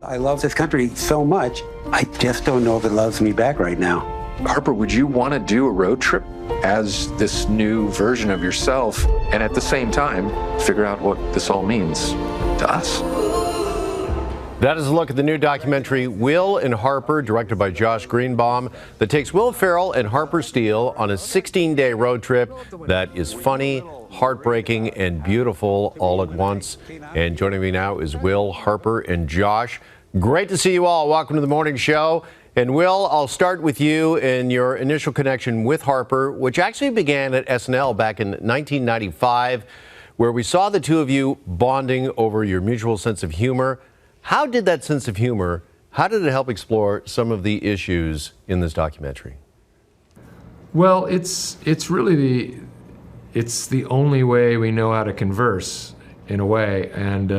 I love this country so much, I just don't know if it loves me back right now. Harper, would you want to do a road trip as this new version of yourself and at the same time figure out what this all means to us? That is a look at the new documentary Will and Harper, directed by Josh Greenbaum, that takes Will Ferrell and Harper Steele on a 16-day road trip that is funny, heartbreaking, and beautiful all at once. And joining me now is Will, Harper, and Josh. Great to see you all. Welcome to the morning show. And Will, I'll start with you and your initial connection with Harper, which actually began at SNL back in 1995, where we saw the two of you bonding over your mutual sense of humor. How did that sense of humor, how did it help explore some of the issues in this documentary? Well, it's really the only way we know how to converse, in a way. And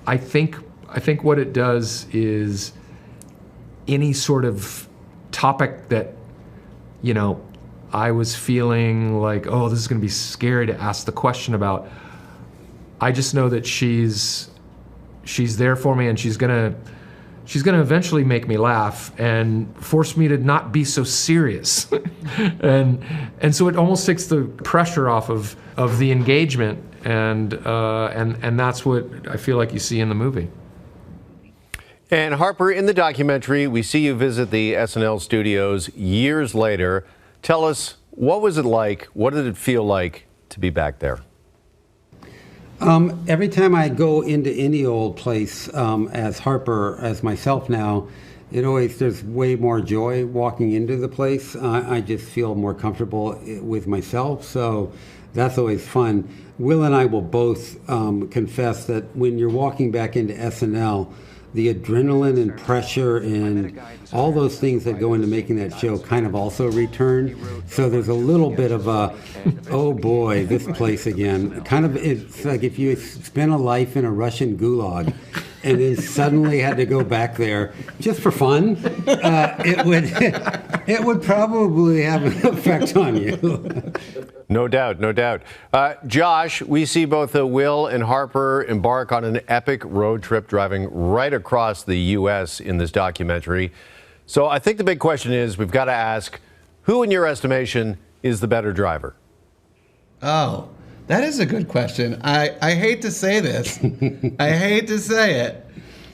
I think what it does is any sort of topic that I was feeling like, oh, this is going to be scary to ask the question about. I just know that she's there for me, and she's gonna eventually make me laugh and force me to not be so serious. and so it almost takes the pressure off of the engagement, and that's what I feel like you see in the movie. And Harper, in the documentary, we see you visit the SNL studios years later. Tell us, what was it like? What did it feel like to be back there? Every time I go into any old place as Harper, as myself now, there's way more joy walking into the place. I just feel more comfortable with myself, so that's always fun. Will and I will both confess that when you're walking back into SNL, the adrenaline and pressure and all those things that go into making that show kind of also return. So there's a little bit of a, oh boy, this place again. Kind of, it's like if you spent a life in a Russian gulag and then suddenly had to go back there just for fun, it would probably have an effect on you. No doubt, no doubt. Josh, we see both Will and Harper embark on an epic road trip driving right across the U.S. in this documentary. So I think the big question is, we've got to ask, who in your estimation is the better driver? Oh, that is a good question. I hate to say this. I hate to say it.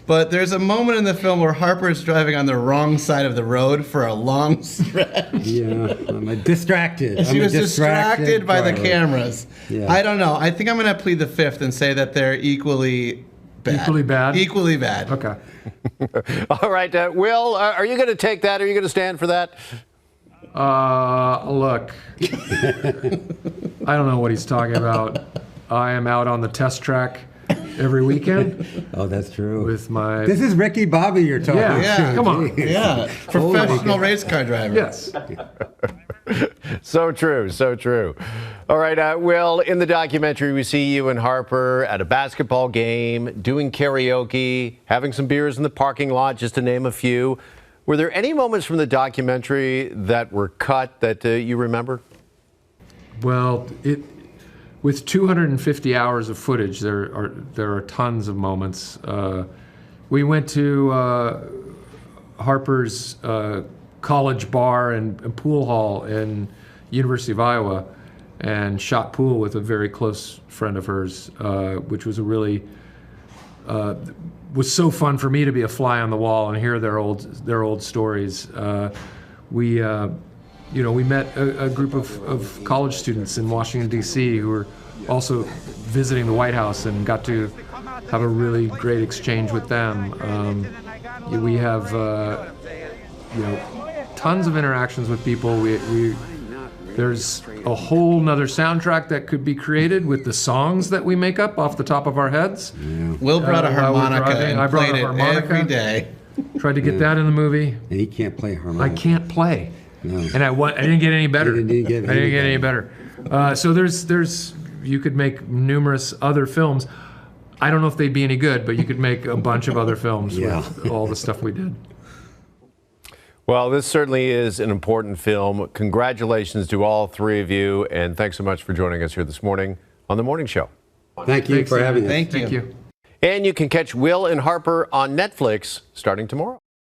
But there's a moment in the film where Harper is driving on the wrong side of the road for a long stretch. Yeah, I'm distracted. She was distracted by the driver. Cameras. Yeah. I don't know. I think I'm going to plead the fifth and say that they're equally bad. Equally bad? Equally bad. Okay. All right, Will, are you going to take that? Are you going to stand for that? Look, I don't know what he's talking about. I am out on the test track every weekend. Oh, that's true. With my... This is Ricky Bobby you're talking to. Yeah, come on. Jeez. Yeah, professional race car driver. Yes. So true, so true. All right, Will, in the documentary, we see you and Harper at a basketball game, doing karaoke, having some beers in the parking lot, just to name a few. Were there any moments from the documentary that were cut that you remember? Well, with 250 hours of footage, there are tons of moments. We went to Harper's college bar and pool hall in University of Iowa and shot pool with a very close friend of hers, which was a really was so fun for me to be a fly on the wall and hear their old stories. We met a group of college students in Washington, D.C. who were also visiting the White House and got to have a really great exchange with them. We have tons of interactions with people. There's a whole nother soundtrack that could be created with the songs that we make up off the top of our heads. Yeah. Will brought a harmonica and played it every day. Tried to get that in the movie. And he can't play harmonica. I can't play. No. And I didn't get any better. I didn't get any better. So there's you could make numerous other films. I don't know if they'd be any good, but you could make a bunch of other films with all the stuff we did. Well, this certainly is an important film. Congratulations to all three of you, and thanks so much for joining us here this morning on The Morning Show. Thank you for having us. Thank you. Thank you. And you can catch Will and Harper on Netflix starting tomorrow.